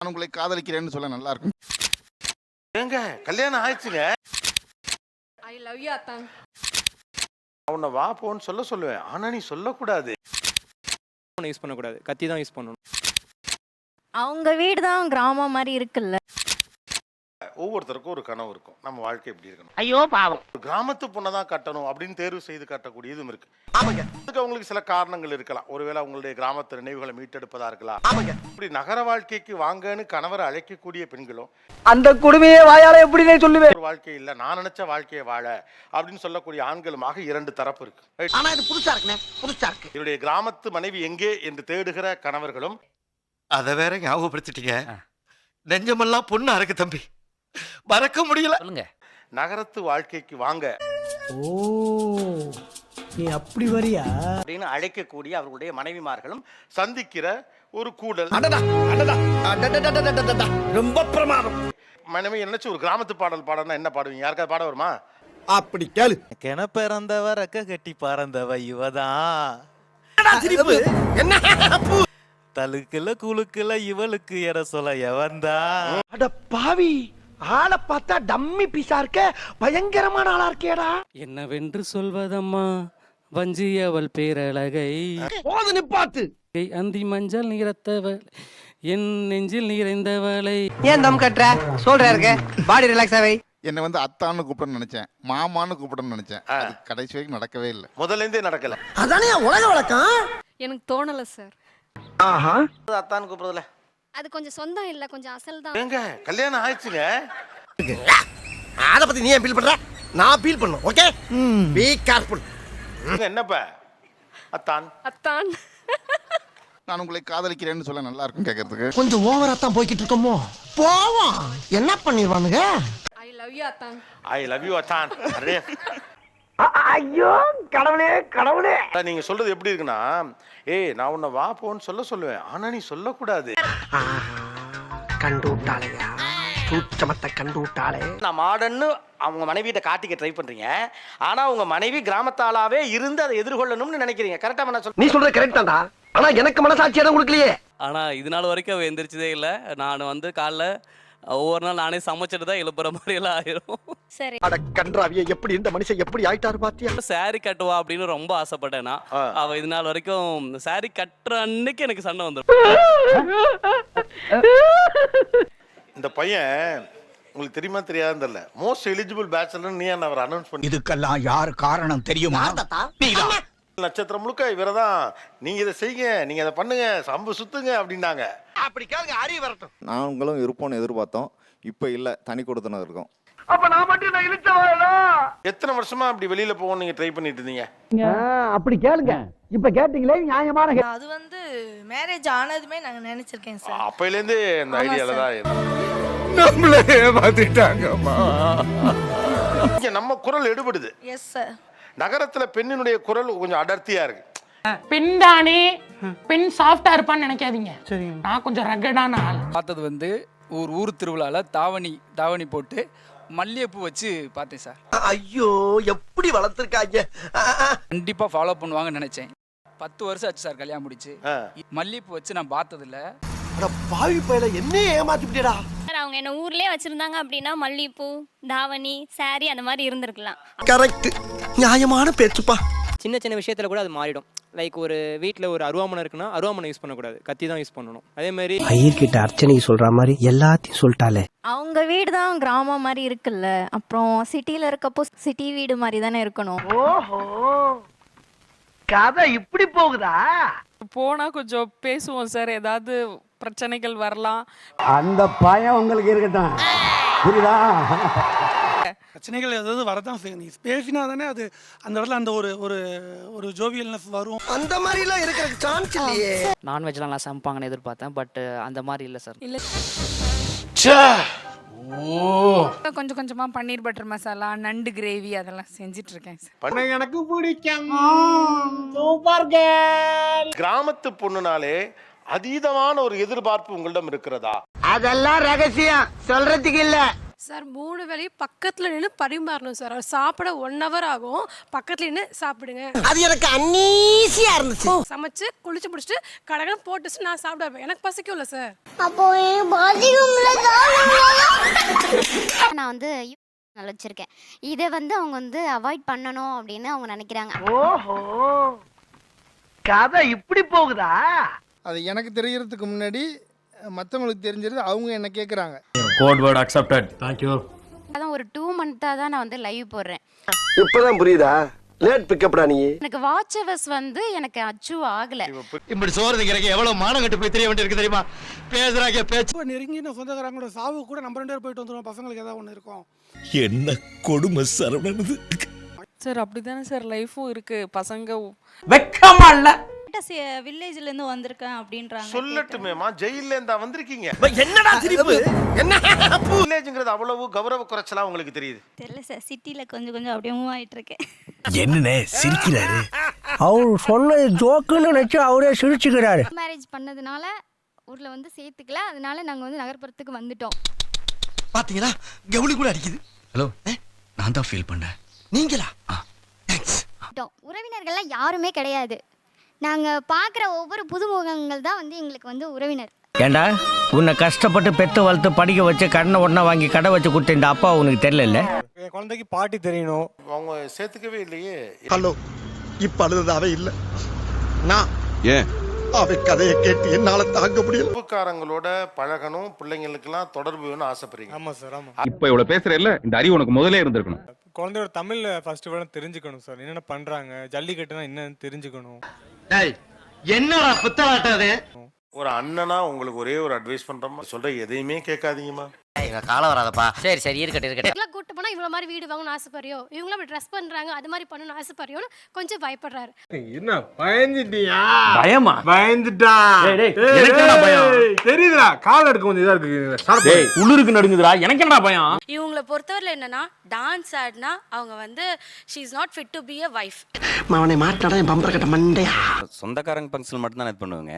நான் உங்களை காதலிக்கிறேன்னு சொல்ல நல்லா இருக்கும். ஏங்க கல்யாணம் ஆயிடுச்சுங்க. ஐ லவ் யூ அத்தான். உன்னை வா போன்னு சொல்லுவேன். ஆனா நீ சொல்லக்கூடாது. யூஸ் பண்ணக்கூடாது, கத்தி தான் யூஸ் பண்ணணும். அவங்க வீடு தான் கிராமம் மாதிரி இருக்குல்ல. ஒவ்வொருத்தருக்கும் ஒரு கனவு இருக்கும். நம்ம வாழ்க்கை எப்படி இருக்கணும். ஐயோ பாவம். ஒரு கிராமத்து பொண்ணை தான் கட்டணும் அப்படின்னு தேர்வு செய்து கட்டக்கூடியதும் இருக்கு. அதுக்கு அவங்களுக்கு சில காரணங்கள் இருக்கலாம். ஒருவேளை அவங்களுடைய கிராமத்து நினைவுகளை மீட்டெடுப்பதா இருக்கலாம். இப்படி நகர வாழ்க்கைக்கு வாங்கன்னு கணவரை அழைக்கக்கூடிய பெண்களும் அந்த குடுமையே வாயால எப்படினே சொல்லுவேன். ஒரு வாழ்க்கை இல்ல, நான் நினைச்ச வாழ்க்கையை வாழ அப்படின்னு சொல்லக்கூடிய ஆண்களுமாக இரண்டு தரப்பு இருக்கு. ஆனா இது புதுசா இருக்குனே, புதுசா இருக்கு. இவருடைய கிராமத்து மனைவி எங்கே என்று தேடுகிற கணவர்களும் அத வேற ஞாபகப்படுத்திட்டீங்க. நெஞ்சமெல்லாம் பொண்ணா இருக்கு தம்பி, மறக்க முடியல. சொல்லுங்க. நகரத்து வாழ்க்கைக்கு வாங்க ஓ, நீ அப்படி வரியா அப்படின்னு அழைக்கக்கூடிய அவர்களுடைய மனைவிமார்களும் சந்திக்கிற ஒரு கூடல். ரொம்ப பிரமாதம். மனைவி நினைச்சு ஒரு கிராமத்து பாடல் பாடனா என்ன பாடுவீங்க? யாருக்காவது பாட வருமா? அப்படி கேளு. கென பிறந்தவ ரக்க கட்டி பறந்தவ இவதான். தலுக்குல குலுக்குல இவளுக்கு எற சொல்ல எவன்தா. அட பாவி, ஆளை பார்த்தா டம்மி பீஸா இருக்க, பயங்கரமான ஆளா இருக்கேடா. என்னவென்று சொல்வதம்மா வஞ்சி அவள் பேரழகை, போது நிப்பாத்து. அந்தி மஞ்சள் நிறத்தவள் என் நெஞ்சில் நிறைந்தவளை. ஏன் தம் கட்டுற? சொல்ற இருக்க பாடி ரிலாக்ஸ் ஆவே. என்னை வந்து அத்தான்னு கூப்பிடணும்னு நினைச்சேன், மாமான்னு கூப்பிடணும்னு நினைச்சேன். அது கடைசி வரைக்கும் நடக்கவே இல்லை. முதல்ல இருந்தே நடக்கல. அதானே உலக வழக்கம். எனக்கு தோணல சார். ஆஹா, அத்தான் கூப்பிடுறதுல அது கொஞ்சம் சொந்தம் இல்ல, கொஞ்சம் அசல் தான். ஏங்க கல்யாணம் ஆயிடுச்சுங்க. அத பத்தி நீ ஏன் ஃபீல் பண்ற? நான் ஃபீல் பண்ணனும். ஓகே, பீ கேர்ஃபுல். என்னப்பா அத்தான்? அத்தான். நான் உங்களை காதலிக்கிறேன்னு சொல்ல நல்லா இருக்கும் கேட்கறதுக்கு. கொஞ்சம் ஓவரா தான் போய்கிட்டு இருக்கோமோ. போவோம், என்ன பண்ணிடுவானுங்க. ஐ லவ் யூ அத்தான். ஐ லவ் யூ அத்தான். அரே ஐயோ கடவுளே கடவுளே. நீங்க சொல்றது எப்படி இருக்குன்னா, ஏய் நான் உன்னை வா போன்னு சொல்லுவேன். ஆனா நீ சொல்லக்கூடாது. கண்டு விட்டாளையா, சூச்சமத்தை கண்டு விட்டாளே. நான் மாடன்னு அவங்க மனைவியிட்ட காட்டிக்க ட்ரை பண்றீங்க. ஆனா உங்க மனைவி கிராமத்தாளாவே இருந்து அதை எதிர்கொள்ளணும்னு நினைக்கிறீங்க. கரெக்டா நான் சொல்றேன். நீ சொல்றது கரெக்ட் தான்டா, ஆனா எனக்கு மனசாட்சி இடம் கொடுக்கலையே. ஆனா இது நாள் வரைக்கும் அவ எந்திரிச்சதே இல்லை. நான் வந்து காலைல ஒவ்வொரு நாள் நானே சமைச்சிட்டு தான் எழுப்புற மாதிரி எல்லாம் ஆயிரும். சரி, அட கன்றாவியே, எப்படி இந்த மனுஷன் எப்படி ஆயிட்டாரு பாத்தியா. சாரி கட்டுவா அப்படின்னு ரொம்ப ஆசைப்பட்டேன்னா அவ இது நாள் வரைக்கும் சாரி கட்டுற அன்னைக்கு எனக்கு சண்டை வந்துடும். இந்த பையன் உங்களுக்கு தெரியுமா தெரியாதுன்னு தெரியல, மோஸ்ட் எலிஜிபிள் பேச்சுலர் நீ அவர் அனௌன்ஸ் பண்ணி. இதுக்கெல்லாம் யார் காரணம் தெரியுமா? நட்சத்திரம் முழுக்க இவரதான், நீங்க இதை செய்யுங்க, நீங்க இதை பண்ணுங்க, சம்பு சுத்துங்க அப்படின்னாங்க. அப்படி கேளுங்க, அறிவு வரட்டும். நாங்களும் இருப்போம்னு எதிர்பார்த்தோம். இப்போ இல்லை, தனி கொடுத்தனம் இருக்கோம். அப்ப நான் மட்டும் நான் இழுச்சவாடா. எத்தனை வருஷமா அப்படி வெளியில போகணும் நீங்க ட்ரை பண்ணிட்டு இருந்தீங்க? அப்படி கேளுங்க, இப்ப கேட்டீங்களே நியாயமான. அது வந்து மேரேஜ் ஆனதுமே நாங்க நினைச்சிருக்கேன் சார். அப்பையில இருந்து இந்த ஐடியால தான் நம்மளே ஏமாத்திட்டாங்கம்மா. இங்க நம்ம குரல் எடுபடுது. Yes sir. நகரத்துல பெண்ணினுடைய குரல் கொஞ்சம் அடர்த்தியா இருக்கு. பெண் தானே, பெண் சாஃப்டா இருப்பான்னு நினைக்காதீங்க. நான் கொஞ்சம் ரகடான ஆள். பார்த்தது வந்து ஊர் திருவிழால தாவணி போட்டு மல்லிகைப்பூ வச்சு பார்த்தேன் சார். ஐயோ, எப்படி வளர்த்திருக்காங்க. கண்டிப்பா ஃபாலோ பண்ணுவாங்கன்னு நினைச்சேன். 10 வருஷம் ஆச்சு சார் கல்யாணம் முடிச்சு. மல்லிகைப்பூ வச்சு நான் பார்த்ததில்ல. அட பாவி பையல, என்ன ஏமாத்திட்டேடா. அவங்க என்ன ஊர்லயே வச்சிருந்தாங்க அப்படின்னா மல்லிகைப்பூ, தாவணி, சாரி அந்த மாதிரி இருந்திருக்கலாம். கரெக்ட், நியாயமான பேச்சுப்பா. சின்ன சின்ன விஷயத்துல கூட அது மாறிடும். லைக் ஒரு வீட்டில் ஒரு அருவாமனை இருக்குன்னா அருவாமனை யூஸ் பண்ணக்கூடாது, கத்தி தான் யூஸ் பண்ணணும். அதே மாதிரி ஐயர்கிட்ட அர்ச்சனை சொல்ற மாதிரி எல்லாத்தையும் சொல்லிட்டாலே. அவங்க வீடு தான் கிராமம் மாதிரி இருக்குல்ல. அப்புறம் சிட்டில இருக்கப்போ சிட்டி வீடு மாதிரி தானே இருக்கணும். ஓஹோ, கதை இப்படி போகுதா. போனா கொஞ்சம் பேசுவோம் சார், ஏதாவது பிரச்சனைகள் வரலாம். அந்த பயம் உங்களுக்கு இருக்கட்டும், புரியுதா. பிரச்சனைகள் ஏதாவது வரதான் செய்யும். நீ பேசினா தானே அது அந்த இடத்துல அந்த ஒரு ஜோவியல்னஸ் வரும். அந்த மாதிரி எல்லாம் இருக்கிற சான்ஸ் இல்லையே. நான்வெஜ்லாம் நல்லா சமைப்பாங்கன்னு எதிர்பார்த்தேன். பட் அந்த மாதிரி இல்லை சார். இல்ல, கொஞ்சம் கொஞ்சமா பன்னீர் பட்டர் மசாலா, நண்டு கிரேவி அதெல்லாம் செஞ்சிட்டு இருக்கேன் சார். எனக்கு பிடிக்கும். Super girl. கிராமத்து பொண்ணுனாலே அதீதமான ஒரு எதிர்பார்ப்பு உங்களிடம் இருக்கிறதா? அதெல்லாம் ரகசியம், சொல்றதுக்கு இல்ல. சார் 3 வேளையும் பக்கத்துல நின்று பரிமாறணும் சார். அவர் சாப்பிட 1 hour ஆகும். பக்கத்துல நின்று சாப்பிடுங்க. அது எனக்கு அன்னீசியா இருந்துச்சு. சமைச்சு குளிச்சு முடிச்சுட்டு கடகடன் போட்டு நான் சாப்பிடுவேன். எனக்கு பசிக்கும்ல சார். அப்போ நான் வந்து வச்சிருக்கேன். இதை வந்து அவங்க வந்து அவாய்ட் பண்ணணும் அப்படின்னு அவங்க நினைக்கிறாங்க. ஓஹோ, கதை இப்படி போகுதா? அது எனக்கு தெரியறதுக்கு முன்னாடி மற்றவங்களுக்கு தெரிஞ்சிருது, அவங்க என்ன கேட்குறாங்க. Code word accepted. Thank you. அதான் ஒரு 2 months தான் நான் வந்து லைவ் போடுறேன். இப்பதான் புரியுதா? லேட் பிக்கப்டா நீ. எனக்கு வாட்ச் ஹவர்ஸ் வந்து எனக்கு அச்சீவ் ஆகல. இப்படி சோறு திங்கிறக்கு எவ்வளவு மானம் கட்டு போய் தெரிய வேண்டியிருக்கு தெரியுமா? பேசுறாங்க பேச்சு. இப்போ நெருங்கின சொந்தக்காரங்களோட சாவு கூட நம்ம 2 பேர் போயிட்டு வந்துடுவோம். பசங்களுக்கு ஏதாவது ஒன்று இருக்கும். என்ன கொடுமை சரவணனது. சார் அப்படிதானே சார் லைஃபும் இருக்கு. பசங்க வெக்கமா இல்ல? வில்லேஜ்ல இருந்து வந்திருக்கேன் அப்படின்றாங்க. சொல்லட்டுமேமா, ஜெயில இருந்தா வந்திருக்கீங்க. என்னடா சிரிப்பு? என்ன வில்லேஜ்ங்கிறது அவ்வளவு கௌரவ குறைச்சலா உங்களுக்கு தெரியுது? தெரியல சார், சிட்டில கொஞ்சம் கொஞ்சம் அப்படியே மூவ் ஆயிட்டு இருக்கேன். என்னனே சிரிக்கிறாரு? அவர் சொன்னது ஜோக்குன்னு நினைச்சு அவரே சிரிச்சுக்கிறாரு. மேரேஜ் பண்ணதுனால ஊர்ல வந்து சேர்த்துக்கல. அதனால நாங்க வந்து நகர்ப்புறத்துக்கு வந்துட்டோம். பாத்தீங்களா, கவுளி கூட அடிக்குது. ஹலோ, நான் தான் ஃபீல் பண்ணேன். நீங்களா? தேங்க்ஸ். உறவினர்கள்லாம் யாருமே கிடையாது. நாங்க பார்க்குற ஒவ்வொரு புதுமுகங்கள் தான் வந்து எங்களுக்கு வந்து உறவினர். ஏண்டா உன்னை கஷ்டப்பட்டு பெத்து வளர்த்து படிக்க வச்சு கடனை உடனே வாங்கி கடை வச்சு கொடுத்த இந்த அப்பா உனக்கு தெரியல? என் குழந்தைக்கு பாட்டி தெரியணும். அவங்க சேர்த்துக்கவே இல்லையே. ஹலோ, இப்ப அழுதாவே இல்ல. நான் ஏன் அவ கதையை கேட்டு என்னால தாங்க முடியல. உறவுக்காரங்களோட பழகணும், பிள்ளைங்களுக்கெல்லாம் தொடர்பு வேணும் ஆசைப்படுறீங்க. ஆமா சார், ஆமா. இப்ப இவ்வளவு பேசுறேல்ல, இந்த அறிவு உனக்கு முதல்ல இருந்திருக்கணும். குழந்தையோட தமிழ் ஃபர்ஸ்ட் வேணும் தெரிஞ்சுக்கணும் சார். என்னென்ன பண்றாங்க, ஜல்லிக்கட்டுனா என்னன்னு தெரிஞ்சுக்கணும். என்னடா புத்தலாட்டாது? ஒரு அண்ணனா உங்களுக்கு ஒரே ஒரு அட்வைஸ் பண்றோமா, சொல்ற எதையுமே கேட்காதீங்கம்மா. காலம் வராதப்பா. சரி சரி, இருக்கட்டும் இருக்கட்டும். எல்லாம் கூட்டு போனா இவ்வளவு மாதிரி வீடு வாங்கணும்னு ஆசைப்படுறியோ, இவங்களும் அப்படி ட்ரெஸ் பண்றாங்க அது மாதிரி பண்ணணும்னு ஆசைப்படுறியோன்னு கொஞ்சம் பயப்படுறாரு. என்ன பயந்துட்டியா? பயமா? பயந்துட்டா? தெரியுதுடா, கால் எடுக்க கொஞ்சம் இதா இருக்கு. உள்ளூருக்கு நடுங்குதுடா. எனக்கு என்ன பயம்? இவங்களை பொறுத்தவரையில என்னன்னா, டான்ஸ் ஆடினா அவங்க வந்து she is not fit to be a wife. அவனை மாட்டாடா என் பம்பர கட்ட மண்டையா. சொந்தக்காரங்க ஃபங்க்ஷன் மட்டும் தான் இது பண்ணுவாங்க.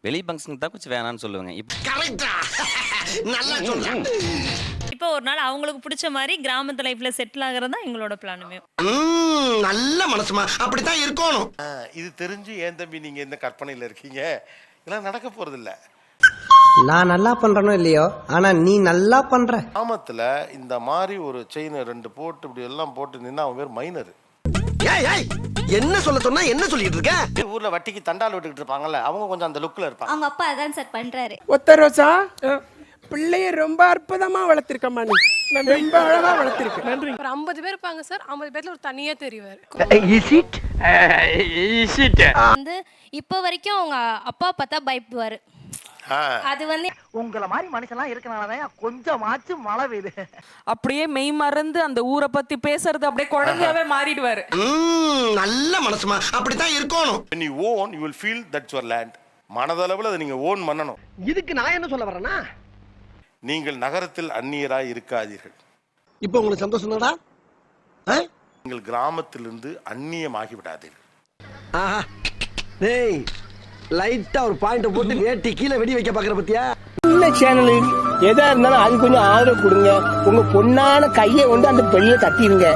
வெளி ஃபங்க்ஷனுக்கு தான் கொஞ்சம் வேணான்னு சொல்லுவாங்க. கரெக்ட்டா? நல்லா சொன்ன. இப்போ ஒரு நாள் அவங்களுக்கு பிடிச்ச மாதிரி கிராமத்து லைஃப்ல செட்டில் ஆகிறது தான் எங்களோட பிளானுமே. நல்ல மனசுமா, அப்படித்தான் இருக்கணும். இது தெரிஞ்சு ஏன் தம்பி நீங்க இந்த கற்பனையில இருக்கீங்க? இதெல்லாம் நடக்க போறது இல்ல. நான் நல்லா பண்றனோ இல்லையோ, ஆனா நீ நல்லா பண்ற. கிராமத்துல இந்த மாதிரி ஒரு செயின் 2 போட்டு இப்படி எல்லாம் போட்டு நின்னா அவன் பேர் மைனர். ஏய் ஏய், என்ன சொல்ல சொன்னா என்ன சொல்லிட்டு இருக்க? ஊர்ல வட்டிக்கு தண்டால் விட்டுக்கிட்டு இருப்பாங்கல்ல, அவங்க கொஞ்சம் அந்த லுக்ல இருப்பாங்க. அவங்க அப்பா அதான் சார் பண்றாரு. ஒத்த ரோசா, பிள்ளைய ரொம்ப அற்புதமா வளர்த்திருக்கமா நீ. ரொம்ப அழகா வளர்த்திருக்க. நன்றி. ஒரு 50 பேர் இருப்பாங்க சார். 50 பேர்ல ஒரு தனியா தெரிவாரு. வந்து இப்போ வரைக்கும் அவங்க அப்பா பார்த்தா பயப்படுவாரு. அது வந்து உங்கள மாதிரி மனுஷன்லாம் இருக்கனாலதான் கொஞ்சமாச்சு மழை பெய்யுது. அப்படியே மெய் மறந்து அந்த ஊரை பத்தி பேசுறது அப்படியே குழந்தையாவே மாறிடுவாரு. நல்ல மனசுமா, அப்படித்தான் இருக்கணும். when you own you will feel that's your land. மனதளவுல அதை நீங்க ஓன் பண்ணணும். இதுக்கு நான் என்ன சொல்ல வரேன்னா, நீங்கள் நகரத்தில் அந்நியராய் இருக்காதீர்கள். இப்போ உங்களுக்கு சந்தோஷம் தானடா? நீங்கள் கிராமத்திலிருந்து அந்நியமாகி விடாதீர்கள். ஆஹா, டேய் லைட்டா ஒரு பாயிண்ட் போட்டு வேட்டி கீழே வெடி வைக்க பாக்குற பத்தியா? இந்த சேனல் எதா இருந்தாலும் அது கொஞ்சம் ஆதரவு கொடுங்க. உங்க பொண்ணான கையை கொண்டு அந்த பெண்ணில தட்டிடுங்க.